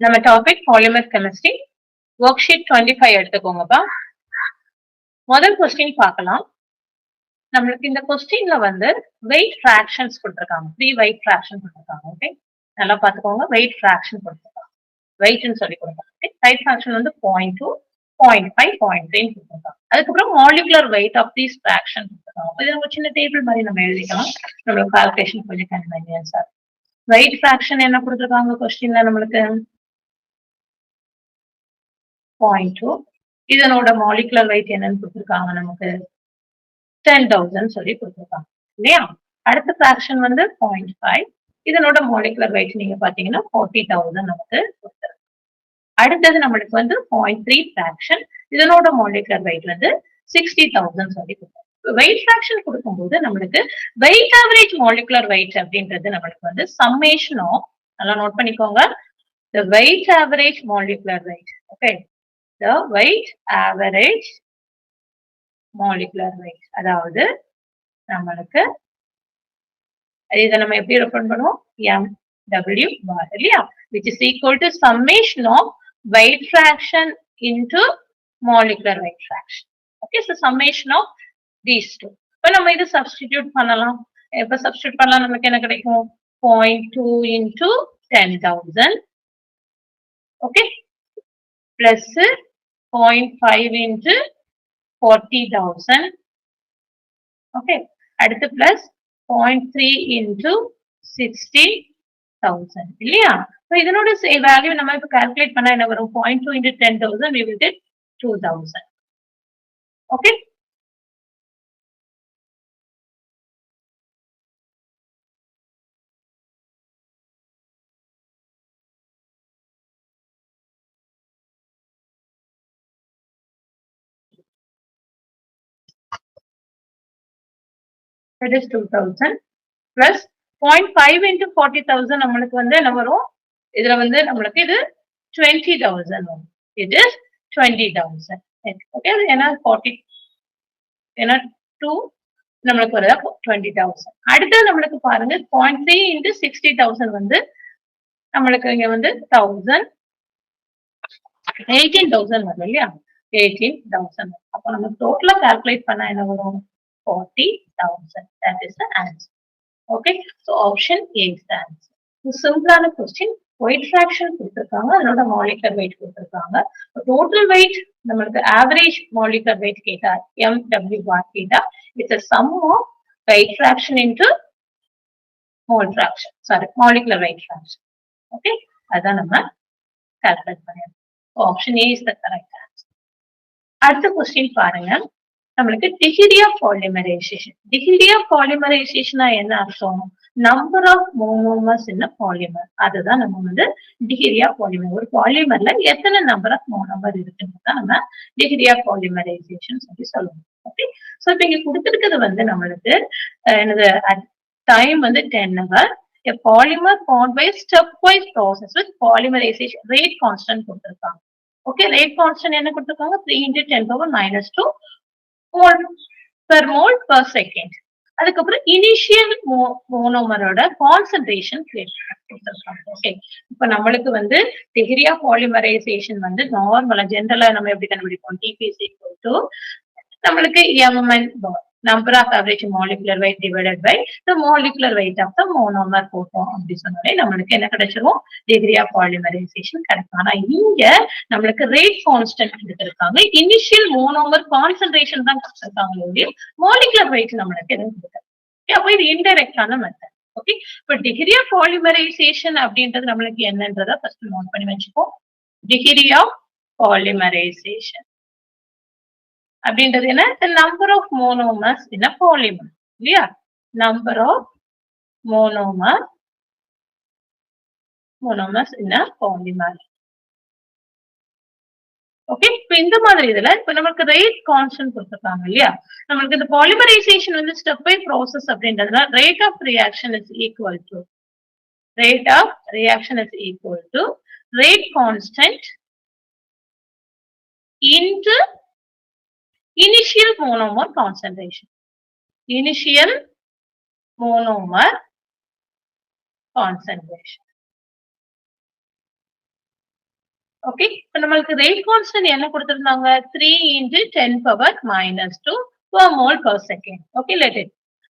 நம்ம topic polymer chemistry worksheet 25 எடுத்துக்கோங்கப்பா. முதல் கொஸ்டின் பார்க்கலாம். நம்மளுக்கு இந்த கொஸ்டின்ல வந்து வெயிட் ஃபிராக்ஷன்ஸ் கொடுத்திருக்காங்க. 3 வெயிட் ஃபிராக்ஷன் கொடுத்திருக்காங்க. ஓகே, நல்லா பார்த்துக்கோங்க. வெயிட் ஃபிராக்ஷன் கொடுத்திருக்காங்க. வெயிட்னு சொல்லி கொடுத்திருக்காங்க. வெயிட் ஃபிராக்ஷன் வந்து 0.2, 0.5, 0.3 கொடுத்திருக்காங்க. அதுக்கப்புறம் molecular weight of these fraction கொடுத்திருக்காங்க. இது ஒரு சின்ன டேபிள் மாதிரி நம்ம எழுதிக்கலாம். நம்மளுக்கு கால்குலேஷன் கொஞ்சம் கன்வீனியன்ஸா. வெயிட் ஃபிராக்ஷன் என்ன கொடுத்திருக்காங்க கொஸ்டின்ல நம்மளுக்கு 0.2. இதனோட மாலிகுலர் வெயிட் என்னன்னு கொடுத்திருக்காங்க நமக்கு 10,000 சொல்லி கொடுத்திருக்காங்க இல்லையா. அடுத்த ஃபிராக்ஷன் வந்து 0.5. இதனோட மாலிகுலர் வெயிட் நீங்க பாத்தீங்கன்னா 40,000 நமக்கு கொடுத்திருக்காங்க. அடுத்தது நம்மளுக்கு வந்து 0.3 ஃபிராக்ஷன். இதனோட மாலிகுலர் வெயிட் வந்து 60,000 சொல்லி கொடுத்திருக்காங்க. வெயிட் ஃபிராக்ஷன் கொடுக்கும்போது நம்மளுக்கு வெயிட் ஆவரேஜ் மாலிகுலர் வெயிட் அப்படின்றது நம்மளுக்கு வந்து சம்மேஷன் ஆஃப், நல்லா நோட் பண்ணிக்கோங்க, the weight average molecular weight. Okay, the weight average molecular weight. அதாவது நம்மளுக்கு இதை நம்ம எப்படி ரெஃபர் பண்ணுவோம், MW bar இல்லையா, which is equal to summation of weight fraction into molecular weight fraction. Okay, so summation of these two. இப்போ நம்ம இது சப்ஸ்டிடியூட் பண்ணலாம். எப்ப சப்ஸ்டிடியூட் பண்ணலாம் நமக்கு என்ன கிடைக்கும், 0.2 into 10,000. Okay, plus 0.5 into 40,000. Okay, அடுத்து plus 0.3 into 60,000 இல்லையா. So இதனோட வேல்யூ நம்ம இப்ப கால்குலேட் பண்ணா என்ன வரும், 0.2 into 10,000 we will get 2,000. Okay, that is 2,000 plus 0.5 into 40,000 நம்மளுக்கு வந்து என்ன வரும், இதுல வந்து நம்மளுக்கு இது 20,000 வரும். It is 20,000. Okay, ஏன்னா 40 ஏன்னா 2 நம்மளுக்கு வருதா 20,000. அடுத்தது நம்மளுக்கு பாருங்க 0.3 into 60,000 வந்து நம்மளுக்கு இங்க வந்து 1000, 18,000 வரும் இல்லையா, 18,000. அப்ப நம்ம டோட்டலா கால்குலேட் பண்ணா என்ன வரும், 40,000. That is the answer. Okay, so option A is the answer. சிம்பிளான கொஸ்டின். weight fraction கொடுத்திருக்காங்க, அதனோட molecular weight கொடுத்திருக்காங்க. total weight நம்மளுக்கு average molecular weight கேட்டா, MW bar கேட்டா, it's a sum of weight fraction into mole fraction, sorry, molecular weight fraction. Okay, அதான் நம்ம calculate பண்ணிருக்கோம். option A is the correct answer. அடுத்த கொஸ்டின் பாருங்க. நம்மளுக்கு degree of polymerisation. Degree of பாலிமரைசேஷனா என்ன அர்த்தம், number of monomers in polymer. அதுதான் நம்ம வந்து டிகிரி ஆஃப் பாலிமர். ஒரு பாலிமர்ல எத்தனை நம்பர் ஆஃப் மோனோமர் இருக்குன்னு நம்ம டிகிரி ஆஃப் பாலிமரைசேஷன் சொல்லி சொல்லுவோம். ஓகே, சோ இப்ப இங்க கொடுத்திருக்கிறது வந்து நம்மளுக்கு என்னது, டைம் வந்து 10 hours. A polymer formed by stepwise process with polymerization rate constant கொடுத்திருக்காங்க. ஓகே, ரேட் கான்ஸ்டன்ட் என்ன கொடுத்திருக்காங்க, 3 into 10⁻⁻2 mole per mole per second. அதுக்கப்புறம் இனிஷியல் மோனோமரோட கான்சென்ட்ரேஷன் கொடுத்திருக்காங்க. ஓகே, இப்ப நம்மளுக்கு வந்து டிகிரி ஆஃப் பாலிமரைசேஷன் வந்து நார்மலா ஜெனரலா நம்ம எப்படி கண்டுபிடிப்போம், TPC நம்மளுக்கு MN number of average molecular weight divided by the molecular weight of the monomer போட்டோம் அப்படி சொன்னாலே நம்மளுக்கு என்ன கிடைச்சிரும், டிகிரி ஆஃப் பாலிமரைசேஷன் கிடைக்கும். ஆனா இங்க நம்மளுக்கு ரேட் கான்ஸ்டன்ட் கொடுத்திருக்காங்க, இனிஷியல் மோனோமர் கான்சென்ட்ரேஷன் தான் கொடுத்திருக்காங்க, மாலிகுலர் வெயிட் நம்மளுக்கு எதுவும் கொடுத்தாங்க. அப்போ இது இன்டைரக்டான மெத்தட். ஓகே, இப்ப டிகிரி ஆஃப் பாலிமரைசேஷன் அப்படின்றது நம்மளுக்கு என்னன்றதை ஃபர்ஸ்ட் நோட் பண்ணி வச்சுப்போம். டிகிரி ஆஃப் பாலிமரைசேஷன் அப்படின்றது என்ன, number of monomers in a polymer இல்லையா, number of monomers in a polymer. Okay, இப்ப இந்த மாதிரி இதுல இப்ப நமக்கு ரேட் கான்ஸ்டன்ட் கொடுத்திருக்காங்க இல்லையா, நம்மளுக்கு இந்த பாலிமரைசேஷன் வந்து ஸ்டெப் பை ப்ராசஸ் அப்படின்றதுல rate of reaction is equal to rate constant into initial monomer concentration. Initial monomer concentration. Okay, இப்ப நம்மளுக்கு ரேட் கான்ஸ்டன்ட் என்ன கொடுத்திருந்தாங்க? 3 × 10⁻⁻2 per mole per second. Okay, let it.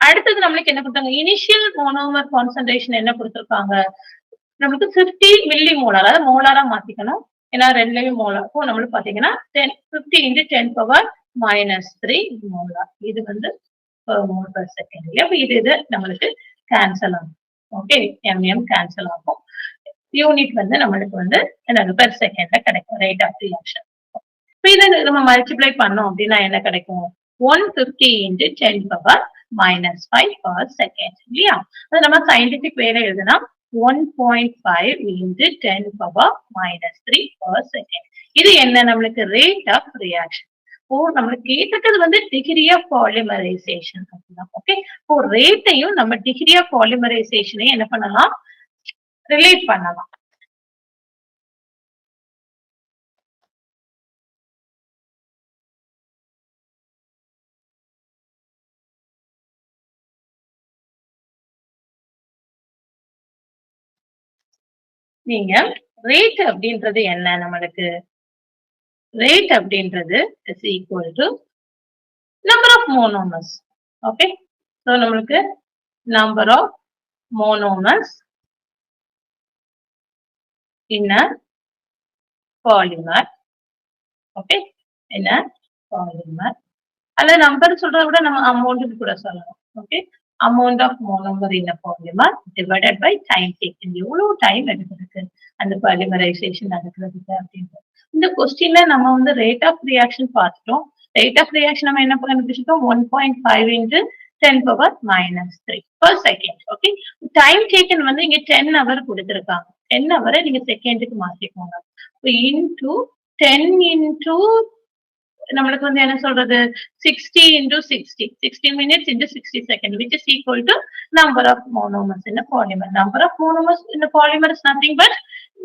அடுத்தது நம்மளுக்கு என்ன கொடுத்தாங்க? இனிஷியல் மோனோமர் கான்சன்ட்ரேஷன் என்ன கொடுத்திருக்காங்க? நமக்கு 50 மில்லி மோலார், அதாவது மோலாரா மாத்திக்கணும். ஏன்னா ரெண்டுலயும் மோலார். இப்போ நம்மளுக்கு பாத்தீங்கன்னா 50 × 10⁻³ மோலார். இது வந்து per mole per second. அப்ப இது நம்மளுக்கு கேன்சல் ஆகும். ஓகே, mm கேன்சல் ஆகும். யூனிட் வந்து நம்மளுக்கு வந்து என்னது பெர் செகண்ட்ல கிடைக்கும் ரேட் ஆஃப் ரியாக்ஷன். இப்போ இதை நம்ம மல்டிப்ளை பண்ணோம் அப்படின்னா என்ன கிடைக்கும்? 150 × 10⁻⁵ per second இல்லையா? அது நம்ம சயின்டிபிக் வேலை எழுதுனா 1.5 × 10⁻³ per second. இது என்ன? நம்மளுக்கு ரேட் ஆஃப் ரியாக்ஷன். ஓ, நம்மளுக்கு கேட்டது வந்து டிகிரி ஆஃப் பாலிமரைசேஷன். ஓகே, இப்போ ரேட்டையும் நம்ம டிகிரி ஆஃப் பாலிமரைசேஷனையும் என்ன பண்ணலாம்? ரிலேட் பண்ணலாம். நீங்க ரேட் அப்படின்றது என்ன? நம்மளுக்கு ரேட் அப்படின்றது is equal to number of monomers. Okay, so நம்மளுக்கு number of monomers in a polymer. Okay, in a polymer. அல்ல நம்பர் சொல்றத விட நம்ம அமௌண்ட் கூட சொல்லலாம். Okay, amount of monomer in a polymer divided by time taken. எவ்வளவு time எடுக்குது அந்த பாலிமரைசேஷன் நடக்கிறதுக்கு அப்படின்றது. இந்த கொஸ்டின்ல நம்ம வந்து ரேட் ஆஃப் ரியாக்ஷன் பார்த்துட்டோம். ரேட் ஆஃப் ரியாக்ஷன் நம்ம என்ன கண்டுபிடிச்சிட்டோம்? 1.5 × 10⁻³ per second. Okay, time taken வந்து இங்க 10 ஹவர் கொடுத்திருக்காங்க. 10 ஹவரை நீங்க செகண்டுக்கு மாத்திக்கோங்க. இன்டு 10 × நம்மளுக்கு வந்து என்ன சொல்றது? 60 × 60, 60 minutes × 60 seconds, which is equal to number of monomers in a polymer. Number of monomers in a polymer is nothing but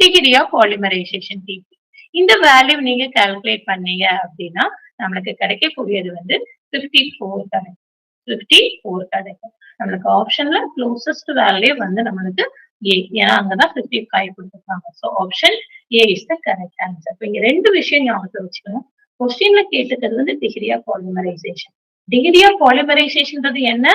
degree of polymerization, dP. இந்த வேல்யூ நீங்க கால்குலேட் பண்ணீங்க அப்படின்னா நம்மளுக்கு கிடைக்கக்கூடியது வந்து 54 கிடைக்கும். 54 கிடைக்கும். நம்மளுக்கு ஆப்ஷன்ல க்ளோசஸ்ட் வேல்யூ வந்து நம்மளுக்கு A. ஏன்னா அங்கதான் 55 கொடுத்திருக்காங்க. So option A is the correct answer. இப்ப இங்க ரெண்டு விஷயம் ஞாபகத்துல வச்சுக்கணும். கொஸ்டின்ல கேட்டுக்கிறது வந்து degree of polymerisation. Degree of பாலிமரைசேஷன்ன்றது என்ன?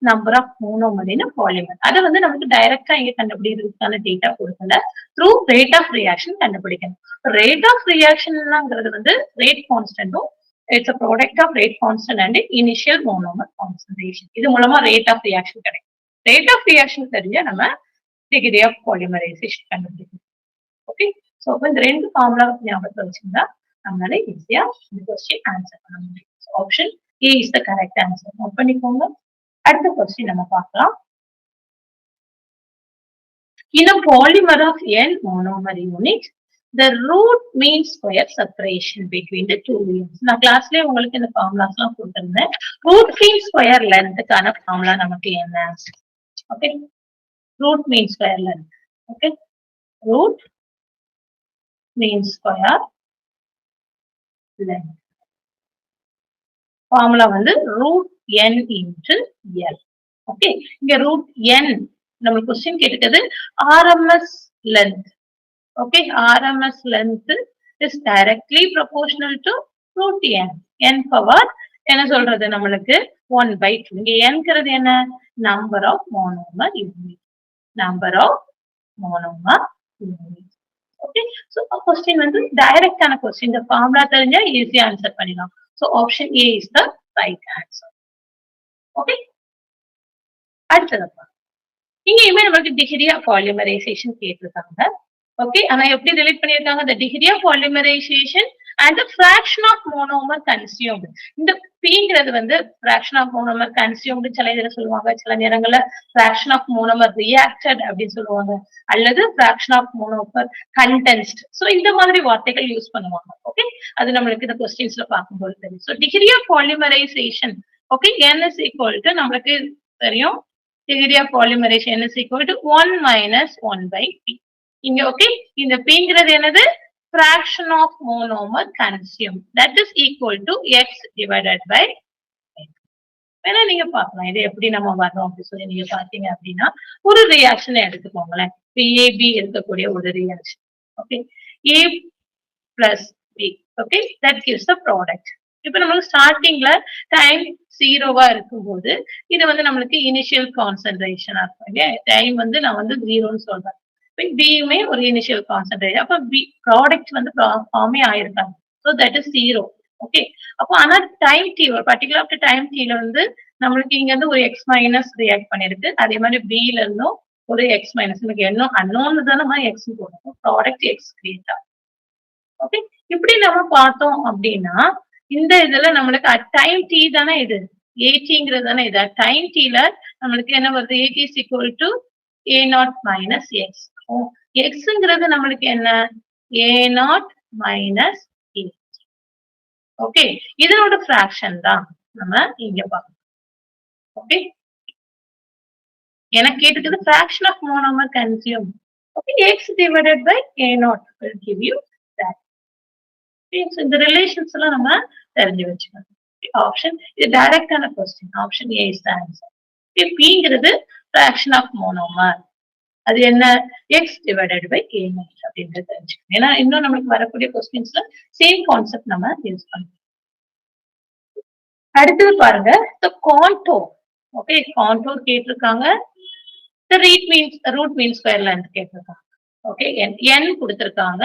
Number of monomer in polymer. அதை வந்து நமக்கு டைரக்டா இங்க கண்டுபிடிக்கிறதுக்கான டேட்டா கொடுக்கல. த்ரூ ரேட் ஆஃப் ரியாக்ஷன் கண்டுபிடிக்கணும். ரேட் ஆஃப் ரியாக்ஷன்ங்கிறது வந்து ரேட் கான்ஸ்டன்டும் it's a product of rate constant and initial monomer concentration. இது மூலமா ரேட் ஆஃப் ரியாக்ஷன் கிடைக்கும். ரேட் ஆஃப் ரியாக்ஷன் தெரிஞ்சா நம்ம டிகிரி ஆஃப் பாலிமரைசேஷன் கண்டுபிடிக்கணும். ஓகே, சோ அப்ப இந்த ரெண்டு ஃபார்முலா ஞாபகத்துல வச்சிருந்தா நம்மளால ஈஸியா இந்த கொஸ்டின் ஆன்சர் பண்ண முடியும். Option A is the correct answer. Note பண்ணிக்கோங்க. அடுத்த கொஸ்டின் நம்ம பார்க்கலாம். In a polymer of n monomer units, the root mean square separation between the two units. நான் கிளாஸ்லயே உங்களுக்கு இந்த ஃபார்முலாஸ் எல்லாம் கொடுத்திருந்தேன். ரூட் மீன் ஸ்கொயர் லென்த்துக்கான ஃபார்முலா நமக்கு என்ன? Okay, root mean square length. Okay, root mean square length. Formula வந்து root n × L. Okay, இங்க ரூட் n நம்ம क्वेश्चन கேட்டது RMS length. Okay, RMS length is directly proportional to root n. n power என்ன சொல்றது? நம்மளுக்கு 1/2. இங்க n-ங்கிறது என்ன? Number of monomer unit. Number of monomer unit. Okay, so question வந்து டைரக்டான क्वेश्चन. இந்த ஃபார்முலா தெரிஞ்சா ஈஸியா ஆன்சர் பண்ணிடலாம். So option A is the right answer. Okay, அடுத்தது இங்கேயுமே நமக்கு டிகிரி ஆஃப் பாலிமரைசேஷன் கேட்டிருக்காங்க. ஓகே, ஆனா எப்படி ரிலேட் பண்ணிருக்காங்க? the degree of polymerization and the fraction of monomer consumed. இந்த Pங்கிறது வந்து fraction of monomer consumed சில இதுல சொல்லுவாங்க. சில நேரங்கள்ல fraction of monomer reacted அப்படின்னு சொல்லுவாங்க. அல்லது fraction of monomer condensed. So இந்த மாதிரி வார்த்தைகள் யூஸ் பண்ணுவாங்க. ஓகே, அது நம்மளுக்கு இந்த क्वेश्चंसல பார்க்கும்போது தெரியும். So degree of polymerization, okay, n is equal to நம்மளுக்கு தெரியும் degree of polymerization is equal to 1 - 1/p. இங்க ஓகே, இந்த Pங்கிறது என்னது? fraction of monomer consumed, that is equal to x divided by x. வேணா நீங்க பார்க்கலாம் இது எப்படி நம்ம வரோம் அப்படி சொல்லி நீங்க பாத்தீங்க அப்படின்னா ஒரு ரியாக்ஷன் எடுத்துக்கோங்களேன். AB இருக்கக்கூடிய ஒரு reaction. Okay, A plus B. Okay, that gives the product. இப்போ நமக்கு ஸ்டார்டிங்ல டைம் 0வா இருக்கும்போது இது வந்து நம்மளுக்கு இனிஷியல் கான்சென்ட்ரேஷனா இருக்கும் இல்லையா? டைம் வந்து நான் வந்து 0ன்னு சொல்றேன். பியுமே ஒரு இனிஷியல் கான்சென்ட்ரேஷன். அப்ப பி ப்ராடக்ட் வந்து ஃபார்மே ஆயிருக்காங்க. So that is 0. ஓகே. அப்போ ஆனா டைம் டி ஒரு பர்டிகுலர் ஆஃப்டர் டைம் டீல வந்து நம்மளுக்கு இங்க இருந்து ஒரு எக்ஸ் மைனஸ் ரியாக்ட் பண்ணிருக்கு. அதே மாதிரி பில இருந்தும் ஒரு எக்ஸ் மைனஸ் நமக்கு என்ன அன்னோன்னு தானே நம்ம எக்ஸ் போடணும். ப்ராடக்ட் எக்ஸ் கிரியேட் ஆகும். ஓகே. இப்படி நம்ம பார்த்தோம் அப்படின்னா இந்த இதுல நம்மளுக்கு டைம் டி தானே இது ஏடிங்கிறது தானே இது டைம் டீல நம்மளுக்கு என்ன வருது a t is equal to a naught minus x எக்ஸ்ங்கிறது நம்மளுக்கு என்ன a naught minus a. Okay, இதனோட ஃபிராக்ஷன் தான் நம்ம இங்க பார்க்கணும். ஓகே, எனக்கு கேட்டுக்குது fraction of monomer consumed. Okay, x divided by a naught will give you that. Okay, so இந்த ரிலேஷன்ஸ் எல்லாம் நம்ம தெரிஞ்சு வச்சுக்கணும். ஆப்ஷன் இது டைரக்டான question. Option A is the answer. Okay, pங்கிறது fraction of monomer. அது என்ன x divided by a naught அப்படின்றது தெரிஞ்சுக்கணும். ஏன்னா இன்னும் நமக்கு வரக்கூடிய கொஸ்டின்ஸ்ல சேம் கான்செப்ட் நம்ம யூஸ் பண்ணணும். அடுத்தது பாருங்க the contour. ஓகே, கான்டோர் கேட்டிருக்காங்க. ரூட் மீன் ஸ்கொயர் லென்த் கேட்டிருக்காங்க. ஓகே, n கொடுத்திருக்காங்க.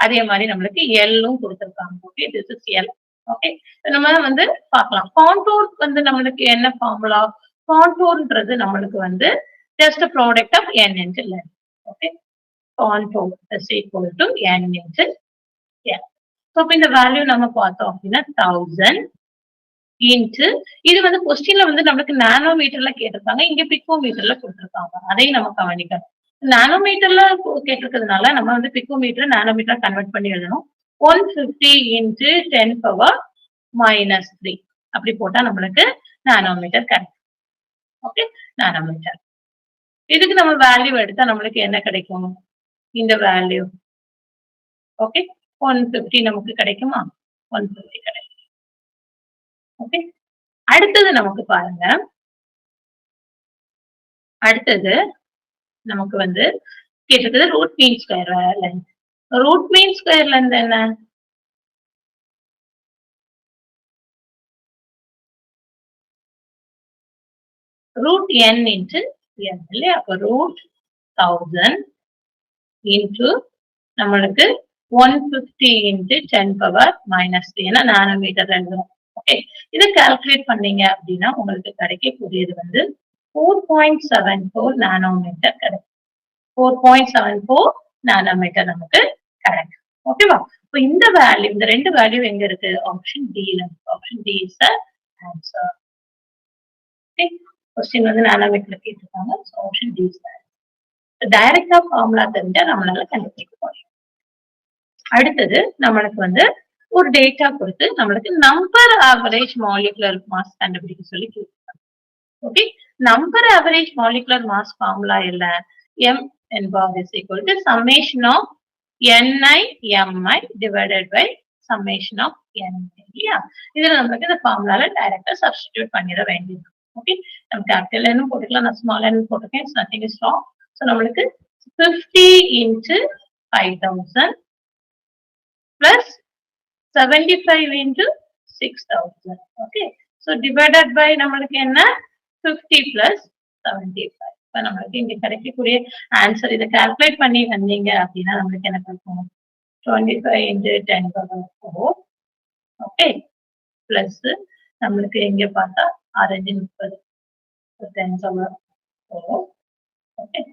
அதே மாதிரி நம்மளுக்கு எல்லும் கொடுத்திருக்காங்க. Okay, this is L. Okay, நம்ம வந்து பார்க்கலாம். கான்டோர் வந்து நம்மளுக்கு என்ன ஃபார்முலா? கான்டோர்ன்றது நம்மளுக்கு வந்து just product of n into length. Okay, contour is equal to n into l. So இப்போ இந்த வேல்யூ நம்ம பார்த்தோம் அப்படின்னா 1000 இன்ட்டு இது வந்து கொஸ்டின்ல வந்து நம்மளுக்கு நானோமீட்டர்ல கேட்டிருக்காங்க. இங்க பிக்கோமீட்டர்ல கொடுத்திருக்காங்க. அதையும் நம்ம கவனிக்கணும். நானோமீட்டர்ல கேட்டிருக்கிறதுனால நம்ம வந்து பிக்கோமீட்டர் நானோமீட்டர் கன்வெர்ட் பண்ணி எழுதணும். 150 இன்ட்டு 10 பவர் மைனஸ் 3 அப்படி போட்டா நம்மளுக்கு நானோமீட்டர் கிடைக்கும். Okay, nanometre. இதுக்கு நம்ம வேல்யூ எடுத்தா நம்மளுக்கு என்ன கிடைக்கும்? இந்த வேல்யூ ஓகே 150 நமக்கு கிடைக்குமா? 150 கிடைக்கும். ஓகே, அடுத்தது நமக்கு பாருங்க. அடுத்தது நமக்கு வந்து கேட்டிருக்கிறது root mean square length. Root mean square length என்ன? ரூட் n இன்ட்டு n இல்லையா? அப்ப ரூட் 1000 இன்ட்டு நம்மளுக்கு 150 இன்ட்டு 10 பவர் மைனஸ் 3 ஏன்னா நானோமீட்டர் எழுதுறோம். ஓகே, இதை கால்குலேட் பண்ணீங்க அப்படின்னா உங்களுக்கு கிடைக்கக்கூடியது வந்து 4.74 நானோமீட்டர் கிடைக்கும். 4.74 நானோமீட்டர் நமக்கு கிடைக்கும். ஓகேவா? இப்போ இந்த வேல்யூ இந்த ரெண்டு வேல்யூ எங்க இருக்கு? ஆப்ஷன் டில. Option d is the answer. Okay, question வந்து நானோமீட்டர்ல கேட்டிருக்காங்க. So option d is the answer. டைரக்டா ஃபார்முலா தெரிஞ்சா நம்மளால கண்டுபிடிக்க முடியும். அடுத்தது நம்மளுக்கு வந்து ஒரு டேட்டா கொடுத்து நம்மளுக்கு நம்பர் ஆவரேஜ் மாலிகுலர் மாஸ் கண்டுபிடிக்க சொல்லி கேட்பாங்க. Okay, number average molecular mass formula இல்ல m n bar is equal to summation of ni mi divided by summation of n. இல்லையா? இதுல நமக்கு இந்த ஃபார்முலால டைரக்டா சப்ஸ்டிடியூட் பண்ணிட வேண்டியது. ஓகே, நம்ம கேபிட்டல் n போட்டுக்கலாம், நான் ஸ்மால் n போட்டுக்கேன். Nothing is wrong. சோ நம்மளுக்கு 50 into 5000 plus 75 into 6000. Okay, so divided by நம்மளுக்கு என்ன 50 plus 75. இப்ப நம்மளுக்கு இங்க கிடைக்கக்கூடிய ஆன்சர் இதை கால்குலேட் பண்ணி வந்தீங்க அப்படின்னா நம்மளுக்கு என்ன கிடைக்கும்? 25 into 10 power 4. ஓகே, பிளஸ் நம்மளுக்கு இங்க பார்த்தா 6 30 10 power 4. ஓகே,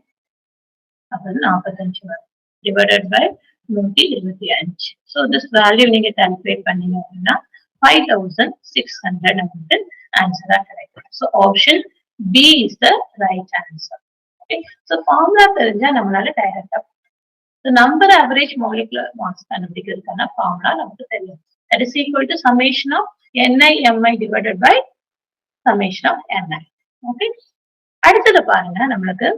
அப்ப 45 வரும். divided by 125. So this value நீங்க calculate பண்ணீங்க அப்படின்னா 5600 நமக்கு ஆன்சரா கிடைக்கும். So option B is the right answer. Okay, so formula தெரிஞ்சா நம்மளால டைரக்டா the number average molecular mass கண்டுபிடிக்கிறதுக்கான formula நமக்கு தெரியும். That is equal to summation of ni mi divided by summation of ni. Okay, அடுத்தது பாருங்க நம்மளுக்கு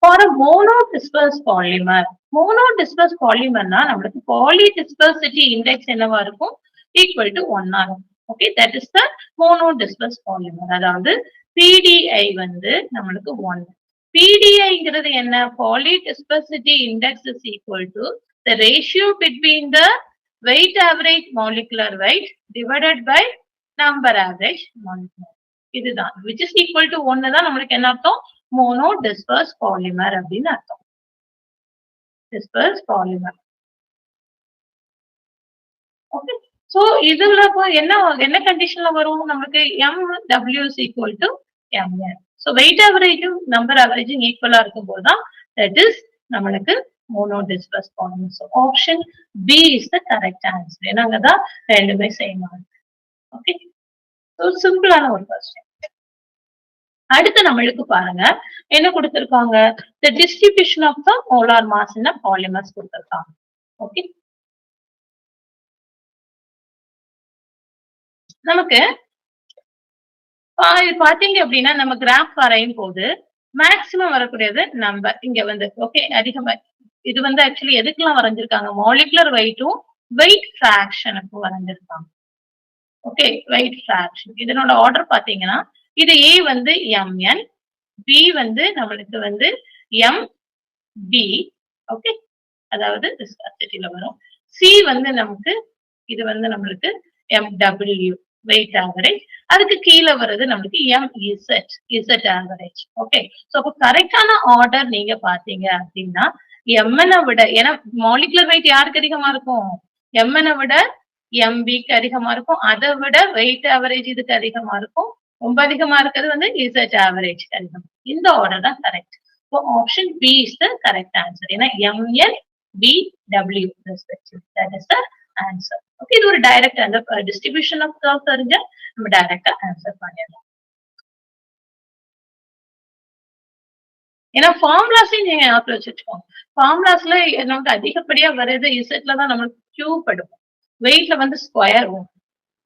for a monodisperse polymer. Monodisperse polymer na நம்மளுக்கு polydispersity index என்னவா இருக்கும்? equal to 1 ஆகும். Okay, that is the monodisperse polymer. அதாவது PDI வந்து நம்மளுக்கு 1. PDIங்கிறது என்ன? Polydispersity index is equal to the ratio between the weight average molecular weight divided by number average molecular. இதுதான் which is equal to 1 தான் நம்மளுக்கு என்ன அர்த்தம்? mono disperse polymer அப்படின்னு அர்த்தம். disperse polymer. ஓகே. சோ இதுல என்ன கண்டிஷன்ல வரும் நமக்கு? MW is equal to MN. So weight average number average ஈக்குவலா இருக்கும்போது தான் that is நம்மளுக்கு mono disperse polymer. So option B is the correct answer. என்னங்கதான் ரெண்டுமே சேம் ஆகும். ஓகே. சோ சிம்பிளான ஒரு क्वेश्चन. அடுத்து நம்மளுக்கு பாருங்க என்ன கொடுத்திருக்காங்க? the distribution of the molar mass in a polymers கொடுத்திருக்காங்க. ஓகே. நமக்கு பாத்தீங்க அப்படின்னா நம்ம கிராஃப் வரையும் போது மேக்சிமம் வரக்கூடியது நம்பர் இங்க வந்து ஓகே அதிகமா இது வந்து ஆக்சுவலி எதுக்கெல்லாம் வரைஞ்சிருக்காங்க? மாலிகுலர் வெயிட்டும் வெயிட் ஃபிராக்ஷனுக்கும் வரைஞ்சிருக்காங்க. ஓகே வெயிட் ஃபிராக்ஷன் இதனோட ஆர்டர் பாத்தீங்கன்னா இது A வந்து MN, B வந்து நம்மளுக்கு வந்து MB, ஓகே அதாவது விஸ்காசிட்டில வரும். C வந்து நமக்கு இது வந்து நம்மளுக்கு MW weight average. அதுக்கு கீழே வருது நம்மளுக்கு MZ Z average. Okay so அப்ப கரெக்டான ஆர்டர் நீங்க பாத்தீங்க அப்படின்னா MN விட ஏன்னா மாலிகுலர் வெயிட் யாருக்கு அதிகமா இருக்கும்? MN விட MBக்கு அதிகமா இருக்கும். அதை விட வெயிட் ஆவரேஜ் இதுக்கு அதிகமா இருக்கும். ரொம்ப அதிகமா இருக்கிறது வந்து Z average அதிகம். இந்த ஆர்டர் தான் correct. So option B is the correct answer. ஏன்னா MN BW respectively. That is the answer. Okay, இது ஒரு டைரக்ட் அந்த டிஸ்ட்ரிபியூஷன் ஆஃப் கர்வ் தெரிஞ்சா நம்ம டைரக்டா ஆன்சர் பண்ணிடலாம். ஏன்னா ஃபார்முலாஸையும் நீங்க ஞாபகம் வச்சுக்கோங்க. ஃபார்முலாஸ்ல நமக்கு அதிகப்படியா வர்றது இசட்ல தான் நம்மளுக்கு கியூப் எடுக்கும். வெயிட்ல வந்து ஸ்கொயர் வரும்.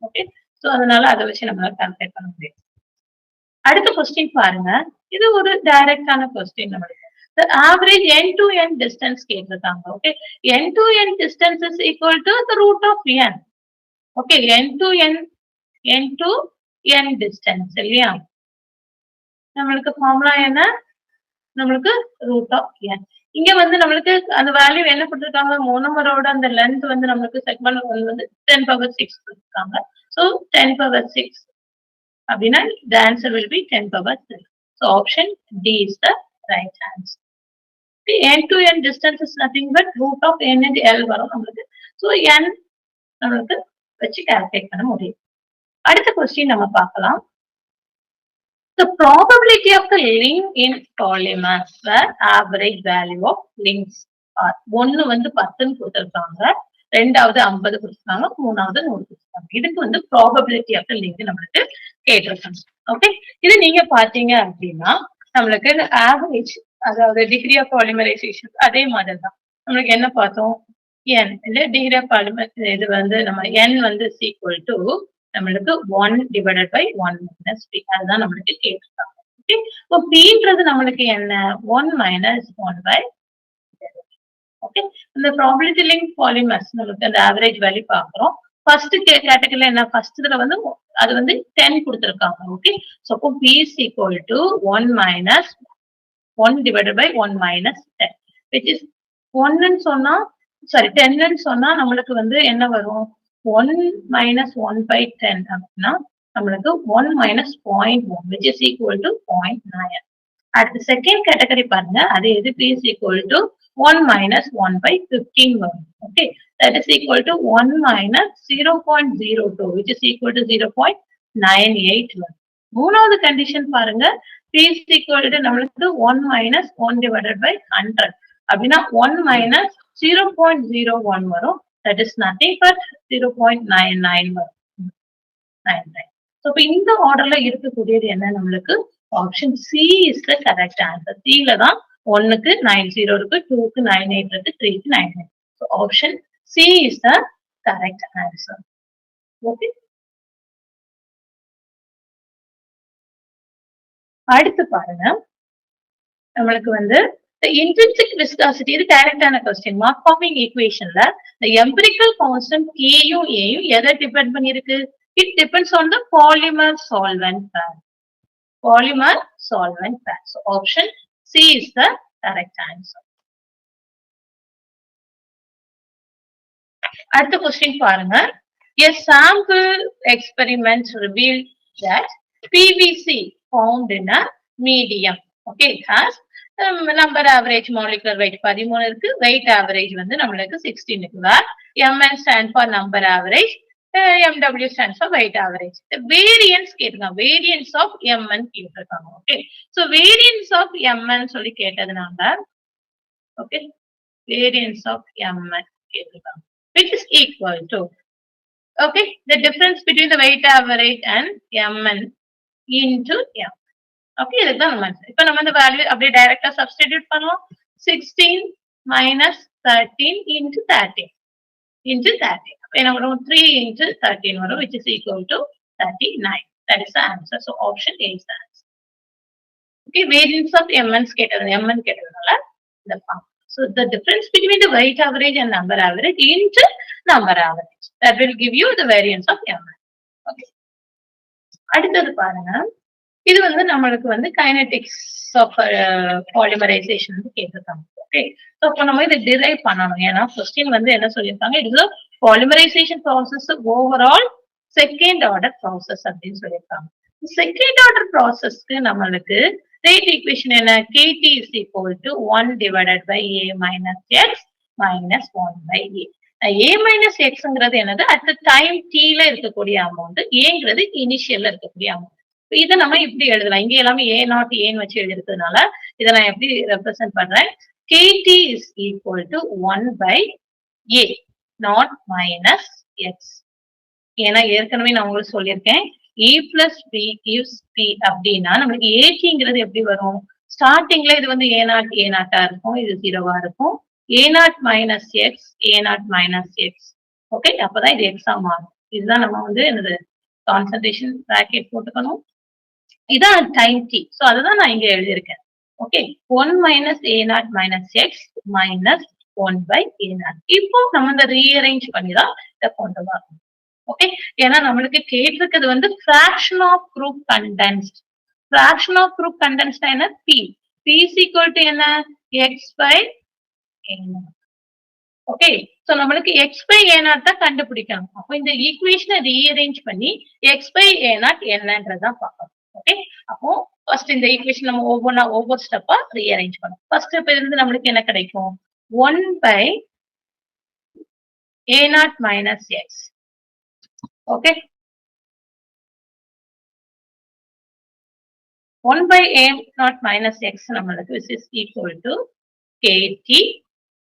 ஓகே சோ அதனால அதை வச்சு நம்மளால கால்குலேட் பண்ண முடியும். அடுத்த கொஸ்டின் பாருங்க. இது ஒரு டைரக்டான கொஸ்டின் நம்மளுக்கு. The average end-to-end distance கேட்டிருக்காங்க. Okay end-to-end distance is equal to the root of n. Okay end-to-end distance இல்லையா? நம்மளுக்கு ஃபார்முலா என்ன? நம்மளுக்கு root of n. இங்க வந்து நம்மளுக்கு அந்த வேல்யூ என்ன கொடுத்திருக்காங்க? மோனோமரோட அந்த லென்த் வந்து நம்மளுக்கு செக்மெண்ட் வந்து 10⁻6 கொடுத்திருக்காங்க. So 10⁻6 அப்படின்னா the answer will be 10⁻6. So option D is the right answer. End-to-end distance is nothing but root of n and L வரும் நம்மளுக்கு. So n நம்மளுக்கு வச்சு கால்குலேட் பண்ண முடியும். அடுத்த கொஸ்டின் நம்ம பார்க்கலாம். The probability of the link in polymers where average value of links are 1 வந்து 10 கொடுத்திருக்காங்க, ரெண்டாவது 50 கொடுத்திருக்காங்க, மூணாவது 100 கொடுத்திருக்காங்க. இதுக்கு வந்து probability of the link நம்மளுக்கு கேட்டிருக்காங்க. ஓகே இது நீங்க பாத்தீங்க அப்படின்னா நம்மளுக்கு ஆவரேஜ் அதாவது டிகிரி ஆஃப் பாலிமரைசேஷன் அதே மாதிரி தான் நம்மளுக்கு என்ன பார்த்தோம்? n இல்ல டிகிரி ஆஃப் பாலிமர் இது வந்து நம்ம n வந்து equal to நம்மளுக்கு 1 divided by 1 minus p அதுதான் நம்மளுக்கு கேட்டிருக்காங்க. ஓகே இப்போ pன்றது நம்மளுக்கு என்ன? 1 minus 1 by ஓகே இந்த ப்ராபபிலிட்டி லிங்க் பாலிமர்ஸ் நம்மளுக்கு அந்த ஆவரேஜ் வேல்யூ பாக்குறோம். ஃபர்ஸ்ட் கேட்டகரியில என்ன? ஃபர்ஸ்ட் இதுல வந்து அது வந்து 10 கொடுத்திருக்காங்க. ஓகே சோ அப்போ p is equal to 1 minus 1 divided by 1 minus 10 which is 1 ன்னு சொன்னா சாரி 10 ன்னு சொன்னா நம்மளுக்கு வந்து என்ன வரும்? 1 minus 1 by 10 அப்படின்னா நம்மளுக்கு 1 minus 0.1 which is equal to 0.9. அடுத்த செகண்ட் கேட்டகரி பாருங்க. அது எது? p is equal to 1 minus 1 by 15 வரும். Okay that is equal to 1 minus 0.02 which is equal to 0.98 வரும். மூணாவது கண்டிஷன் பாருங்க. p is equal to நம்மளுக்கு 1 minus 1 divided by 100 அப்படின்னா 1 minus 0.01 வரும். That is nothing but 0.99 வரும். 99. So இப்ப இந்த ஆர்டர்ல இருக்கக்கூடியது என்ன? நம்மளுக்கு option C is the correct answer. C ல தான் 1க்கு 90 இருக்கு, 2க்கு 98 இருக்கு, 3க்கு 99. So option C is the correct answer. Okay. அடுத்து பாருங்க நம்மளுக்கு வந்து the intrinsic viscosity இது டைரக்டான கொஸ்டின். மார்க் ஃபார்மிங் ஈக்குவேஷன்ல the empirical constant K யும் A யும் எதை டிபெண்ட் பண்ணிருக்கு? It depends on the polymer solvent pair. Polymer solvent pair. So option C is the correct answer. அடுத்த கொஸ்டின் பாருங்க. A sample experiment revealed that PVC found in a medium. Okay, it has number average molecular weight 13 இருக்கு, weight average வந்து நம்மளுக்கு 16 இருக்கு. Where Mn stand for number average, MW stands for weight average. The variance கேட்டிருக்காங்க, variance of Mn கேட்டிருக்காங்க. Okay, so variance of Mn சொல்லி கேட்டதுனால okay, variance of Mn கேட்டிருக்காங்க, which is equal to okay, the difference between the weight average and Mn into M. Okay, இதுதான் நம்ம இப்ப நம்ம இந்த வேல்யூ அப்படியே டைரக்டா சப்ஸ்டிட்யூட் பண்ணுவோம். 16 minus 13 into 13 into 13. அப்ப என்ன வரும்? 3 into 13 வரும், which is equal to 39. That is the answer. So option A is the answer. Okay, variance of Mn கேட்டதுனால இந்த form. So the difference between the weight average and number average into number average, that will give you the variance of Mn. Okay, அடுத்தது பாருங்க. இது வந்து நம்மளுக்கு வந்து kinetics of polymerisation கேட்டிருக்காங்க. Okay, so அப்போ நம்ம இதை டிரைவ் பண்ணணும். ஏன்னா கொஸ்டின் வந்து என்ன சொல்லியிருக்காங்க, it's a polymerisation process overall second order process அப்படின்னு சொல்லியிருக்காங்க. செகண்ட் ஆர்டர் ப்ராசஸ்க்கு நம்மளுக்கு ரேட் ஈக்குவேஷன் என்ன? KT is equal to 1 divided by A minus X minus 1 by A. A minus Xங்கிறது என்னது? அட் த டைம் Tல இருக்கக்கூடிய அமௌண்ட், ஏங்கிறது இனிஷியல்ல இருக்கக்கூடிய அமௌண்ட். இதை நம்ம இப்படி எழுதலாம். இங்க எல்லாமே A0 ஏன்னு வச்சு எழுதிருக்கிறதுனால இதை நான் எப்படி ரெப்ரசென்ட் பண்றேன்? KT is equal to 1 by A not minus X. ஏன்னா ஏற்கனவே நான் உங்களுக்கு சொல்லியிருக்கேன், A plus B gives P அப்படின்னா நம்மளுக்கு ATங்கிறது எப்படி வரும்? ஸ்டார்டிங்ல இது வந்து A0 இருக்கும், இது 0வா இருக்கும். A0 minus X A0 minus X. Okay, அப்பதான் இது எக்ஸா மாறும். இதுதான் நம்ம வந்து என்னது கான்சன்ட்ரேஷன் பிராக்கெட் போட்டுக்கணும். இதான் டைம் T. சோ அதுதான் நான் இங்க எழுதியிருக்கேன். Okay, 1 minus A0 minus X minus 1 by A0. இப்போ நம்ம இந்த ரீஅரேஞ்ச் பண்ணி தான் இதை கொண்டு வரணும். ஓகே, ஏன்னா நம்மளுக்கு கேட்டிருக்கிறது வந்து fraction of group condensed. fraction of group condensed என்ன? P. P is equal to என்ன? X by A0. Okay, so நம்மளுக்கு X by A0 தான் கண்டுபிடிக்கணும். அப்போ இந்த ஈக்குவேஷனை ரீஅரேஞ்ச் பண்ணி X by A0 என்னன்றதான் பார்க்கணும். ஓகே, அப்போ ஃபர்ஸ்ட் இந்த ஈக்குவேஷன் நம்ம ஒவ்வொரு ஸ்டெப்பா ரீஅரேஞ்ச் பண்ணணும். ஃபர்ஸ்ட் ஸ்டெப் இருந்து நம்மளுக்கு என்ன கிடைக்கும்? 1 by A0 minus X. Okay, 1 by A0 minus X நம்மளுக்கு which is equal to KT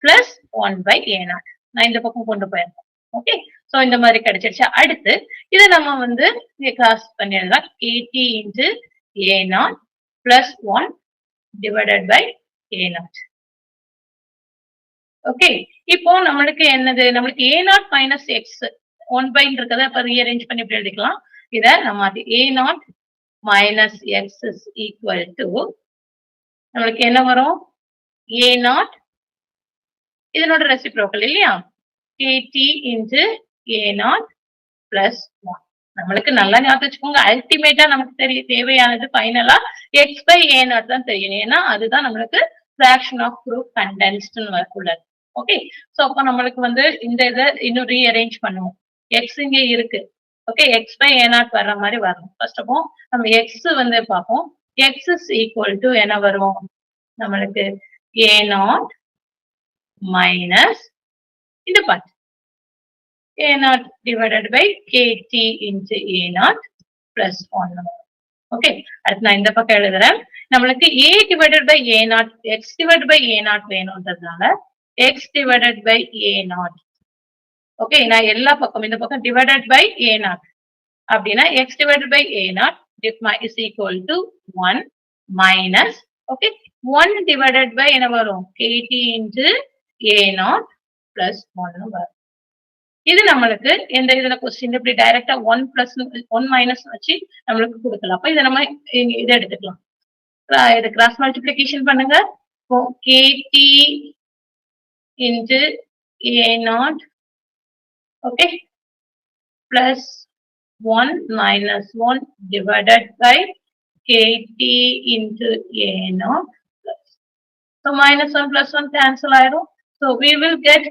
plus 1 by A0. நான் இந்த பக்கம் கொண்டு போயிருக்கேன். ஓகே, சோ இந்த மாதிரி கிடைச்சிருச்சு. அடுத்து இதை நம்ம வந்து கிராஸ் பண்ணிடலாம். KT into A0 plus 1 divided by A0. Okay, இப்போ நம்மளுக்கு என்னது? நம்மளுக்கு A0 minus X 1 by இருக்கிறத இப்ப ரீஅரேஞ்ச் பண்ணி இப்படி எழுதிக்கலாம். இதை நம்ம A0 minus X is equal to நம்மளுக்கு என்ன வரும்? A0 இதனோட ரெசிப்ரோக்கல் இல்லையா? KT into A0 plus 1. நம்மளுக்கு நல்லா ஞாபகம் வச்சுக்கோங்க, அல்டிமேட்டா நமக்கு தேவையானது ஃபைனலா X by A0 தான் தெரியும். ஏன்னா அதுதான் நம்மளுக்கு fraction of group condensed உள்ளது. ஓகே, சோ அப்ப நம்மளுக்கு வந்து இந்த இதை இன்னும் ரீஅரேஞ்ச் பண்ணுவோம். X இங்க இருக்கு. ஓகே, X by A0 வர்ற மாதிரி வரணும். ஃபர்ஸ்ட் ஆஃப் ஆல் நம்ம X வந்து பார்ப்போம். X is equal to என்ன வரும்? நம்மளுக்கு A0 minus இந்த part A0 divided by KT into A0 plus 1. Okay, அடுத்து நான் இந்த பக்கம் எழுதுறேன். நம்மளுக்கு A divided by A0 X divided by A0 வேணும்ன்றதுனால X divided by A0. Okay, நான் எல்லா பக்கம் இந்த பக்கம் divided by A0 அப்படின்னா X divided by A0 is equal to 1 minus okay 1 divided by என்ன வரும்? KT into A0 plus 1 வரும். இது நம்மளுக்கு இந்த இதுல கொஸ்டின் இப்படி டைரக்டா 1 plus 1 minus வச்சு நம்மளுக்கு கொடுக்கலாம். அப்ப இதை நம்ம இதை எடுத்துக்கலாம். இது கிராஸ் மல்டிப்ளிகேஷன் பண்ணுங்க. KT into A0 okay plus 1 minus 1 divided by KT into A0 plus. So minus 1 plus 1 cancel ஆயிரும். So we will get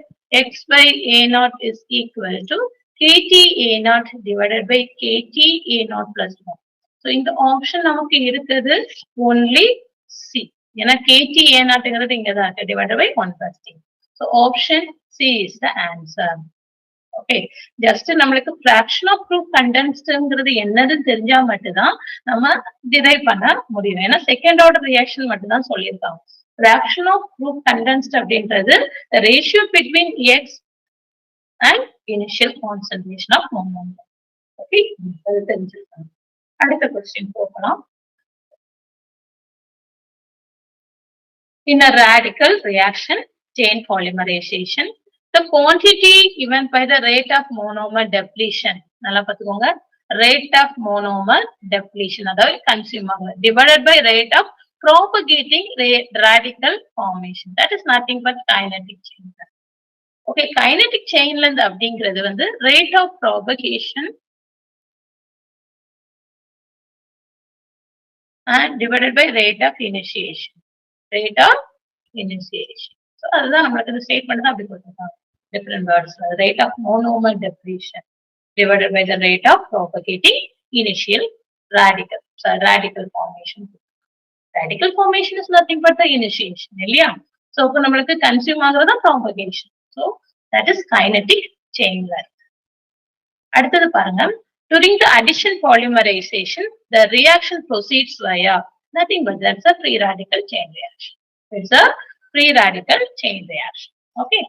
x by a naught is equal to kt a naught divided by kt a naught plus 1. So இந்த option நமக்கு இருக்குது only C. ஏன்னா kt a நாட்ங்கிறது இங்க தான் இருக்கு divided by 1 plus t. So option C is the answer. Okay, just நம்மளுக்கு fraction of proof condensedங்கிறது என்னதுன்னு தெரிஞ்சா மட்டும்தான் நம்ம derive பண்ண முடியும். ஏன்னா செகண்ட் ஆர்டர் ரியாக்ஷன் மட்டும் தான் சொல்லியிருக்காங்க. fraction of proof condensed அப்படின்றது the ratio between x and initial concentration of monomer. Okay, அது தெரிஞ்சிருக்காங்க. அடுத்த क्वेश्चन போகலாம். In a radical reaction chain polymerization, the quantity given by the rate of monomer depletion, நல்லா பாத்துக்கோங்க, rate of monomer depletion அதாவது consume ஆகுது divided by rate of propagating radical formation, that is nothing but kinetic chain. Okay, kinetic chain ல இருந்து அப்படிங்கிறது வந்து rate of propagation and divided by rate of initiation. Rate of initiation. So அதுதான் நம்மளுக்கு இந்த statement தான் அப்படி கொடுத்திருக்காங்க. Different words. Rate of monomer depletion divided by the rate of propagating initial radical. So radical formation. Radical formation is nothing but the initiation. இல்லையா? So இப்போ நம்மளுக்கு consume ஆகுறது தான் propagation. So that is kinetic chain length. அடுத்தது பாருங்க. During the addition polymerization, the reaction proceeds via nothing but that's a free radical chain reaction. It's a free radical chain reaction. Okay.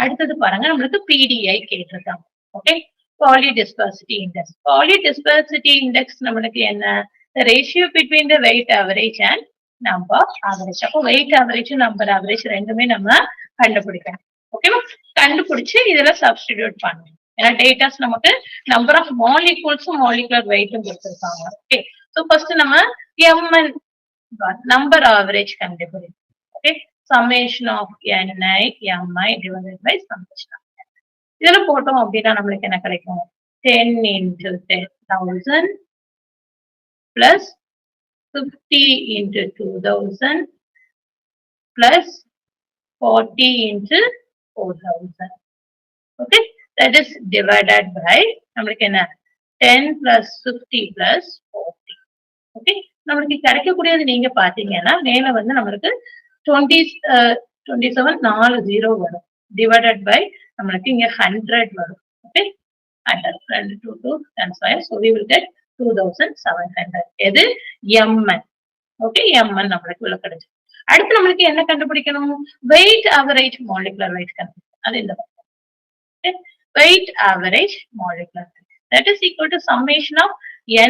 அடுத்தது பாருங்க நம்மளுக்கு PDI கேட்டிருக்காங்க. Okay. Polydispersity index. Polydispersity index நம்மளுக்கு என்ன? The ratio between the weight average and number average. அப்போ weight average number average ரெண்டுமே நம்ம கண்டுபிடிக்கணும். ஓகேவா? கண்டுபிடிச்சு இதுல சப்ஸ்டிடியூட் பண்ணணும். ஏன்னா டேட்டாஸ் நமக்கு நம்பர் ஆஃப் மாலிகூல்ஸும் மாலிகுலர் வெயிட்டும் கொடுத்துருக்காங்க. ஓகே, ஸோ ஃபர்ஸ்ட் நம்ம mn நம்பர் ஆவரேஜ் கண்டுபிடிக்கும். Okay, summation of ni mi divided by summation of n. இதுல போட்டோம் அப்படின்னா நம்மளுக்கு என்ன கிடைக்கும்? 10 into 10,000 plus 50 into 2,000 plus 40 into 4,000. Okay, that is divided by நம்மளுக்கு என்ன 10 plus 50 plus 40. Okay, நம்மளுக்கு கிடைக்கக்கூடியது நீங்க பாத்தீங்கன்னா மேல வந்து நம்மளுக்கு 27 4 0 வரும் divided by நம்மளுக்கு இங்க 100 வரும். Okay, 100 2 2 5, so we will get 2700. எது mn. Okay, mn நம்மளுக்கு இவ்வளவு கிடைச்சு. அடுத்து நம்மளுக்கு என்ன கண்டுபிடிக்கணும்? weight average molecular weight கண்டுபிடிக்கணும். அது இந்த weight average molecular weight, that is equal to summation of ni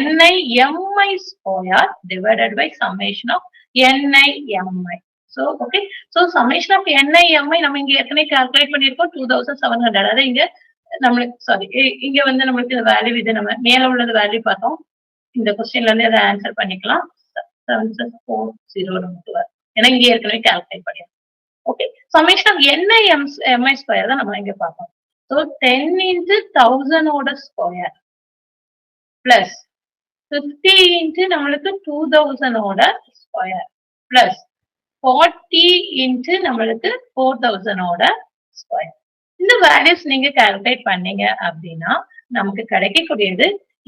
mi square divided by summation of ni mi. So okay, so summation of ni mi நம்ம இங்க ஏற்கனவே கால்குலேட் பண்ணிருக்கோம் 2700. அதாவது இங்க நம்மளுக்கு சாரி இங்க வந்து நம்மளுக்கு வேல்யூ இது நம்ம மேல உள்ளது வேல்யூ பார்த்தோம். இந்த क्वेश्चनல இருந்து அதை ஆன்சர் பண்ணிக்கலாம். 740 நமக்கு வரும். ஏன்னா இங்க ஏற்கனவே கால்குலேட் பண்ணிருக்கோம். Okay, summation of ni mi square தான் நம்ம இங்க பார்த்தோம். So 10 into 1000 ஓட ஸ்கொயர் பிளஸ் 50 into நம்மளுக்கு 2000 ஓட ஸ்கொயர் பிளஸ் 40 into நம்மளுக்கு 4000 ஓட ஸ்கொயர். இந்த வேல்யூஸ் நீங்க கால்குலேட் பண்ணீங்க அப்படின்னா நமக்கு கிடைக்கக்கூடியது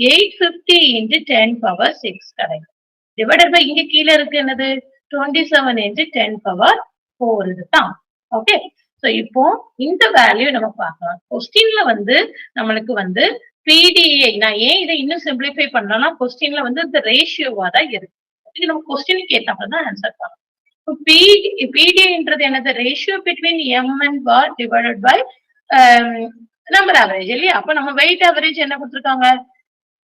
850 into 10 power 6 கிடைக்கும். டிவைடட் பை இங்க கீழே இருக்கு என்னது 27 into 10 power 4 இதுதான். ஓகே, சோ இப்போ இந்த வேல்யூ நம்ம பார்க்கலாம். கொஸ்டின்ல வந்து நம்மளுக்கு வந்து PDI, நான் ஏன் இதை இன்னும் சிம்பிளிஃபை பண்ணலாம்னா கொஸ்டின்ல வந்து இந்த ரேஷியோவா தான் இருக்கு. இது நம்ம கொஸ்டினுக்கு ஏற்ற தான் ஆன்சர் பண்ணலாம். PDIன்றது என்னது? Ratio between mn bar divided by number average இல்லையா? அப்ப நம்ம வெயிட் ஆவரேஜ் என்ன கொடுத்துருக்காங்க?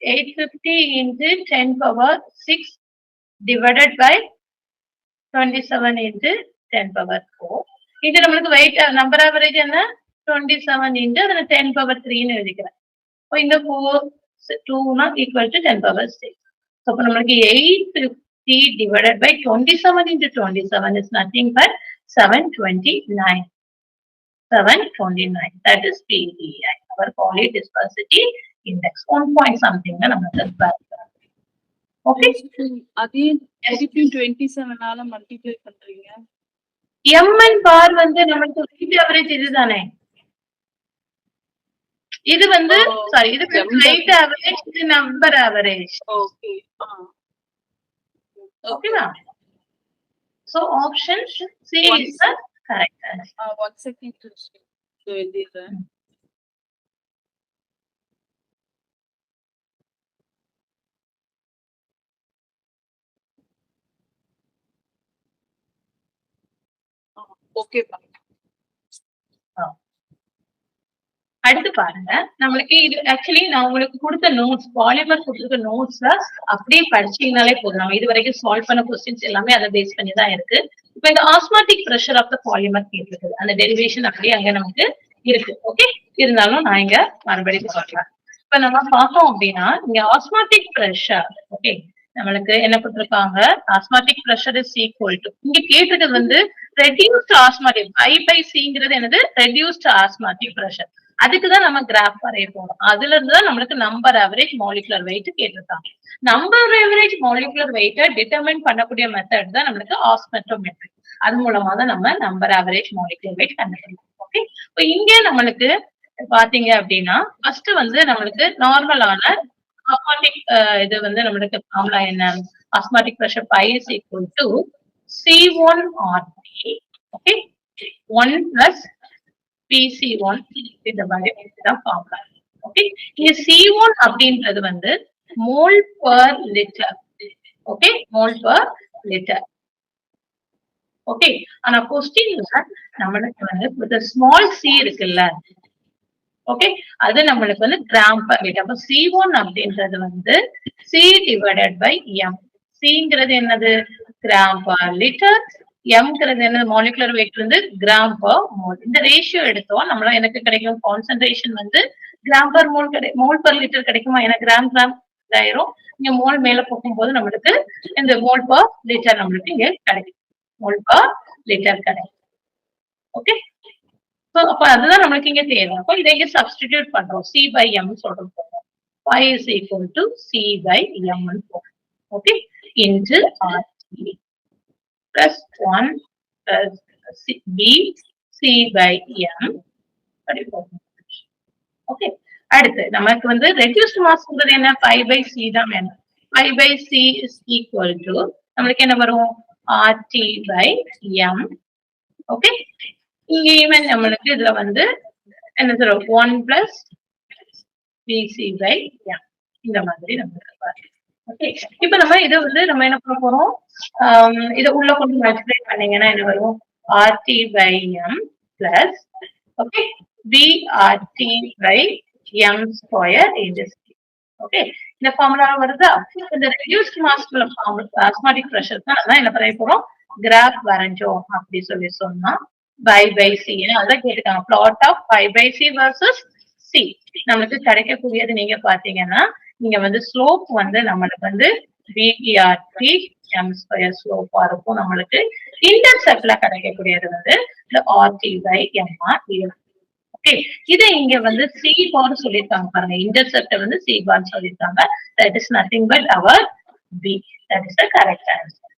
850 into 10 power 6 divided by 27 into 10 power 4. இது நம்மளுக்கு வெயிட் நம்பர் ஆவரேஜ் என்ன? 27 into அதுல 10 power 3 ன்னு எழுதிக்கிறேன். இப்போ இந்த 4 2 னா equal to 10 power 6. So அப்ப நம்மளுக்கு 850 divided by 27 into 27 is nothing but 729. 729. That is PDI, our polydispersity index. 1 point something னா நம்ம just பார்க்கலாம். ஓகே, அதே 27 ஆல மல்டிப்ளை பண்றீங்க. எம்என் பார் வந்து நம்மளுக்கு வெயிட் ஆவரேஜ் இதுதானே, இது வந்து சாரி இது வெயிட் ஆவரேஜ், இது நம்பர் ஆவரேஜ். ஓகே ஓகேவா? So option C is the correct answer. 1 second to எழுதிடுறேன். Okay அடுத்து பாருங்க, நம்மளுக்கு இது ஆக்சுவலி நான் உங்களுக்கு கொடுத்த நோட்ஸ், பாலிமர் கொடுத்துருக்க நோட்ஸ்ல அப்படியே படிச்சீங்கனாலே போதும். நம்ம இது வரைக்கும் சால்வ் பண்ண கொஸ்டின்ஸ் எல்லாமே அதை பேஸ் பண்ணி தான் இருக்கு. இப்ப இந்த osmotic pressure of the polymer கேட்டிருக்கு, அந்த டெரிவேஷன் அப்படியே அங்க நமக்கு இருக்கு. ஓகே, இருந்தாலும் நான் இங்க மறுபடியும் சொல்றேன். இப்ப நம்ம பார்த்தோம் அப்படின்னா இங்க ஆஸ்மாட்டிக் பிரஷர், ஓகே, நம்மளுக்கு என்ன கொடுத்திருக்காங்க, osmotic pressure is equal to, இங்க கேட்டது வந்து ரெடியூஸ்ட் ஆஸ்மாட்டிக், I/C என்னது, ரெடியூஸ்ட் ஆஸ்மாட்டிக் பிரஷர். அதுக்குதான் நம்ம கிராஃப் வரைய போறோம். அதுல இருந்துதான் நம்மளுக்கு நம்பர் ஆவரேஜ் மாலிகுலர் வெயிட் கேட்டிருக்காங்க. நம்பர் ஆவரேஜ் மாலிகுலர் வெயிட்டை டிட்டர்மைன் பண்ணக்கூடிய மெத்தட் தான் நம்மளுக்கு ஆஸ்மெட்ரோமெட்ரி. அது மூலமா தான் நம்ம நம்பர் ஆவரேஜ் மாலிகுலர் வெயிட் கண்டுபிடிப்போம். ஓகே, இப்போ இங்க நம்மளுக்கு பாத்தீங்க அப்படின்னா ஃபர்ஸ்ட் வந்து நம்மளுக்கு நார்மலான ஆஸ்மாட்டிக் இது வந்து நம்மளுக்கு ஃபார்முலா என்ன, osmotic pressure pi is equal to C1RT, okay, 1 plus PC1 இந்த மாதிரி தான் ஃபார்முலா. ஓகே, இங்க C1 அப்படின்றது வந்து mole per litre. Okay, mole per litre. Okay, ஆனா கொஸ்டின்ல நம்மளுக்கு வந்து ஸ்மால் சி இருக்குல்ல, ஓகே, அது நம்மளுக்கு வந்து கிராம் பர் லிட்டர். அப்ப C1 அப்படின்றது வந்து C டிவைடட் பை எம். சிங்கிறது என்னது, கிராம் பர் லிட்டர். எம்ங்கிறது என்ன, மாலிகுலர் வெயிட் வந்து கிராம் பர் மோல். இந்த ரேஷியோ எடுத்தோம் நம்மள எனக்கு கிடைக்கும் கான்சென்ட்ரேஷன் வந்து gram per mole mole per litre கிடைக்குமா, எனக்கு கிராம் கிராம் இதாயிரும். இங்க மோல் மேல போகும்போது நம்மளுக்கு இந்த மோல் பர் லிட்டர் நம்மளுக்கு இங்க கிடைக்கும், மோல் பர் லிட்டர் கிடைக்கும். ஓகே, அப்ப அதுதான் நம்மளுக்கு இங்க தேவை. அப்போ இதை இங்க சப்ஸ்டிடியூட் பண்றோம், C/M சொல்றோம். Y is equal to C/M. Okay, into RT plus 1 plus B C/M. Okay, அடுத்து நமக்கு வந்து ரெடியூஸ்ட் மாஸ்ங்கிறது என்ன, 5/C தான் வேணும். 5/C is equal to நம்மளுக்கு என்ன வரும், RT/M. ஓகே, இங்க ஈவன் நம்மளுக்கு இதுல வந்து என்ன சொல்றோம், 1 plus BC/M இந்த மாதிரி நம்மளுக்கு. ஓகே, இப்ப நம்ம இதை வந்து நம்ம என்ன பண்ண போறோம், இதை உள்ள கொண்டு மல்டிப்ளை பண்ணீங்கன்னா என்ன வரும், RT/M plus okay BRT/M square into C. Okay, இந்த ஃபார்முலா வருதா. இந்த ரெடியூஸ்ட் மாஸ்குள்ள ஆஸ்மாட்டிக் பிரஷர் தான் அதான் என்ன பண்ண போறோம், கிராஃப் வரைஞ்சோம் அப்படி சொல்லி சொன்னா π/C. அதான் கேட்டுக்காங்க, plot of π/C versus C. நம்மளுக்கு கிடைக்கக்கூடியது நீங்க பாத்தீங்கன்னா இங்க வந்து ஸ்லோப் வந்து நம்மளுக்கு வந்து BRT/M ஸ்கொயர் ஸ்லோப்பா இருக்கும். நம்மளுக்கு இன்டர்செப்ட்ல கிடைக்கக்கூடியது வந்து இந்த RT/M இருக்கும். ஓகே, இதை இங்க வந்து C பார் சொல்லிருக்காங்க பாருங்க, இன்டர்செப்ட் வந்து C பார் சொல்லிருக்காங்க. That is nothing but our B. That is the correct answer.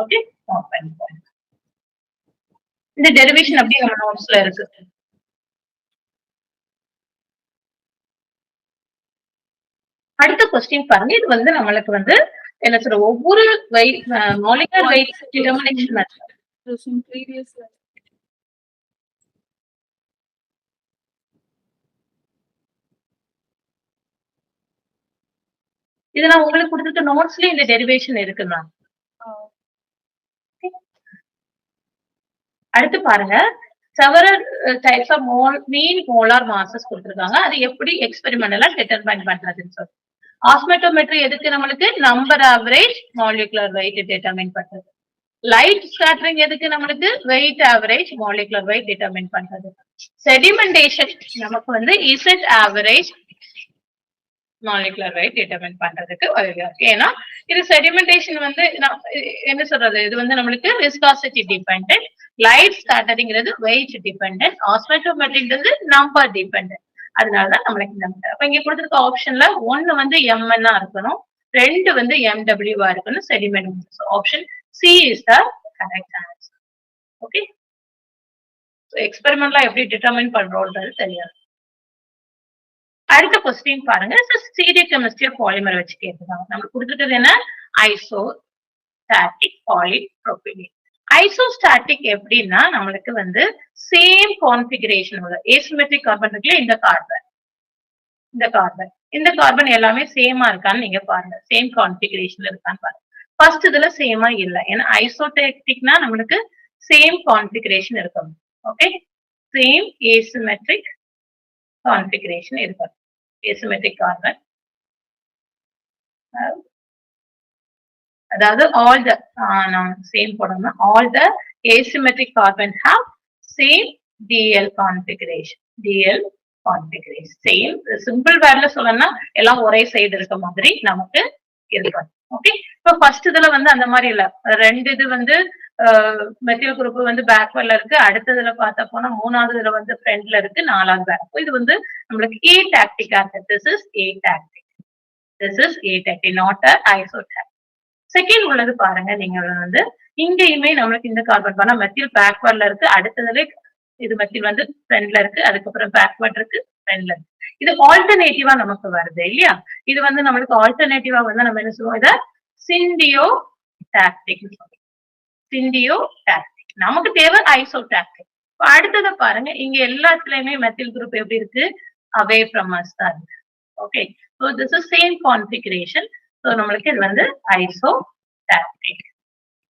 Okay, இந்த டெரிவேஷன் அப்படியே நம்ம நோட்ஸ்ல இருக்கு. அடுத்த கொஸ்டின் பாருங்க, இது வந்து நம்மளுக்கு வந்து என்ன சொல்ற, ஒவ்வொரு மாலிகுலர் வெயிட் டிட்டர்மினேஷன் மெத்தட். இது நான் உங்களுக்கு கொடுத்துருக்க நோட்ஸ்ல இந்த டெரிவேஷன் இருக்குண்ணா. அடுத்து பாருங்க, several types of mean molar masses கொடுத்திருக்காங்க. அது எப்படி எக்ஸ்பெரிமெண்டலா டிட்டர்மைன் பண்றதுன்னு சொல்லி. ஆஸ்மெட்டோமெட்ரி எதுக்கு, நம்மளுக்கு number average molecular weight determine பண்றது. லைட் ஸ்கேட்டரிங் எதுக்கு, நம்மளுக்கு weight average molecular weight determine பண்றது. செடிமெண்டேஷன் நமக்கு வந்து Z average molecular weight determine பண்றதுக்கு இருக்கு. ஏன்னா இது செடிமெண்டேஷன் வந்து என்ன சொல்றது, இது வந்து நம்மளுக்கு விஸ்காசிட்டி டிபெண்டன்ட், லைட் ஸ்கேட்டரிங்கிறது வெயிட் டிபெண்டன்ட், ஆஸ்மெட்டோமெட்ரிக்கிறது நம்பர் டிபெண்டன்ட். அதனாலதான் நம்மளுக்கு இந்த அப்ப இங்க கொடுத்திருக்க ஆப்ஷன்ல 1 வந்து MN இருக்கணும், 2 வந்து MW இருக்கணும் sediment. Option C is the correct answer. Okay. எக்ஸ்பெரிமெண்ட்லாம் எப்படி டிட்டர்மைன் பண்றோம்ன்றது தெரியாது. அடுத்த கொஸ்டின் பாருங்க. ஸ்டீரியோ கெமிஸ்ட்ரி பாலிமர் வச்சு கேட்டுருக்காங்க. நமக்கு கொடுத்துருக்கிறது என்ன? ஐசோஸ்டாட்டிக் பாலிப்ரோபிலீன். ஐசோஸ்டாட்டிக் எப்படின்னா நம்மளுக்கு வந்து சேம் கான்ஃபிகரேஷன் உள்ள ஏசிமெட்ரிக் கார்பன் இருக்குல்ல, இந்த கார்பன் இந்த கார்பன் எல்லாமே சேமா இருக்கான்னு நீங்க பாருங்க. சேம் கான்ஃபிகரேஷன்ல இருக்கான்னு பாருங்க. ஃபர்ஸ்ட் இதுல சேமா இல்ல. ஏன்னா ஐசோடாக்டிக்னா நம்மளுக்கு சேம் கான்ஃபிகரேஷன் இருக்கணும். ஓகே, சேம் ஏசிமெட்ரிக் கான்ஃபிகரேஷன் இருக்கணும். ஏசிமெட்ரிக் கார்பன், அதாவது all the நான் சேம் போடணும். all the asymmetric carbon have same DL configuration. DL configuration same. Simple வேர்ட்ல சொல்லணும்னா எல்லாம் ஒரே சைடு இருக்க மாதிரி நமக்கு இருக்கும். ஓகே, இப்போ ஃபர்ஸ்ட் இதுல வந்து அந்த மாதிரி இல்ல. ரெண்டு இது வந்து மெத்தில் குரூப் வந்து பேக்வர்ட்ல இருக்கு. அடுத்ததுல பார்த்தா போனா மூணாவது இதுல வந்து ஃப்ரண்ட்ல இருக்கு. நாலாவது பேக். இது வந்து நம்மளுக்கு ஏ டாக்டிக்கா இருக்கு. This is atactic. This is atactic, not a isotactic. Second உள்ளது பாருங்க. நீங்க வந்து இங்கேயுமே நம்மளுக்கு இந்த கார்பன் பண்ணா மெத்தில் பேக்வர்ட்ல இருக்கு. அடுத்ததுல இது மெத்தில் வந்து ஃப்ரண்ட்ல இருக்கு. அதுக்கப்புறம் பேக்வர்ட் இருக்கு, ஃப்ரண்ட்ல இருக்கு. இது ஆல்டர்னேட்டிவா நமக்கு வருது இல்லையா? இது வந்து நம்மளுக்கு ஆல்டர்னேட்டிவா வந்து நம்ம என்ன சொல்லுவோம்? இத சிண்டியோ டாக்டிக். சிண்டியோ டாக்டிக். நமக்கு தேவை ஐசோடாக்டிக். அடுத்தது பாருங்க. இங்க எல்லாத்துலயுமே மெத்தில் குரூப் எப்படி இருக்கு? அவே ஃப்ரம் அஸ் தான் இருக்கு. Okay, so this is same configuration. So நம்மளுக்கு இது வந்து ஐசோடாக்டிக்.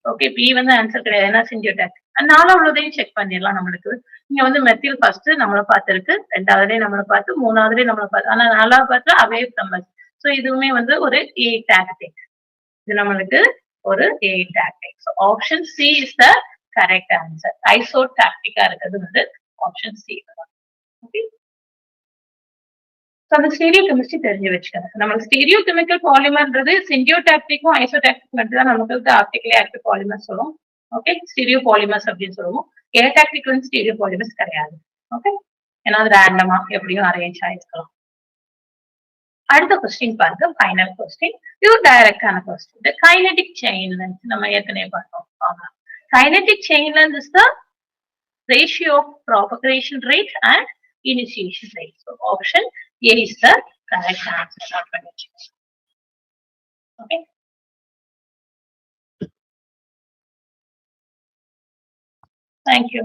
ஓகே, பி வந்து ஆன்சர் கிடையாது. ஏன்னா சிண்டியோடாக்டிக். நாலாவதையும் செக் பண்ணிடலாம். நம்மளுக்கு இங்க வந்து மெத்தில் ஃபர்ஸ்ட் நம்மள பார்த்திருக்கு, ரெண்டாவதுலயே நம்மள பார்த்து, மூணாவதுலயே நம்மள பார்த்து, ஆனா நாலாவது பார்த்து அவே ஃப்ரம் அஸ். சோ இதுவுமே வந்து ஒரு ஏ டாக்டிக். இது நம்மளுக்கு ஒரு atactic. So option c is the correct answer. ஐசோடாக்டிக்கா இருக்கிறது வந்து ஆப்ஷன் சி. ஓகே, அந்த ஸ்டீரியோ கெமிஸ்ட்ரி தெரிஞ்சு வச்சுக்கணும். நம்மளுக்கு ஸ்டீரியோ கெமிக்கல் பாலிமர்ன்றது சிண்டியோடாக்டிக்கும் ஐசோடாக்டிக் மட்டும் தான் நமக்கு ஆப்டிகலி ஆக்டிவ் பாலிமர் சொல்லுவோம். ஓகே, ஸ்டீரியோ பாலிமர்ஸ் அப்படின்னு சொல்லுவோம். ஏடாக்டிக் வந்து ஸ்டீரியோ பாலிமர்ஸ் கிடையாது. ஓகே, ஏன்னா அது ரேண்டமா எப்படியும் அரேஞ்ச் ஆயிருக்கலாம். அடுத்த கொஸ்டின் பாருங்க. Final question. இது டைரக்டான கொஸ்டின். தி கைனெடிக் செயின் லென்த் நம்ம ஏற்கனவே பார்த்தோம். Kinetic chain length is the ratio of propagation rate and initiation rate. So option A is the correct answer. Okay. Thank you.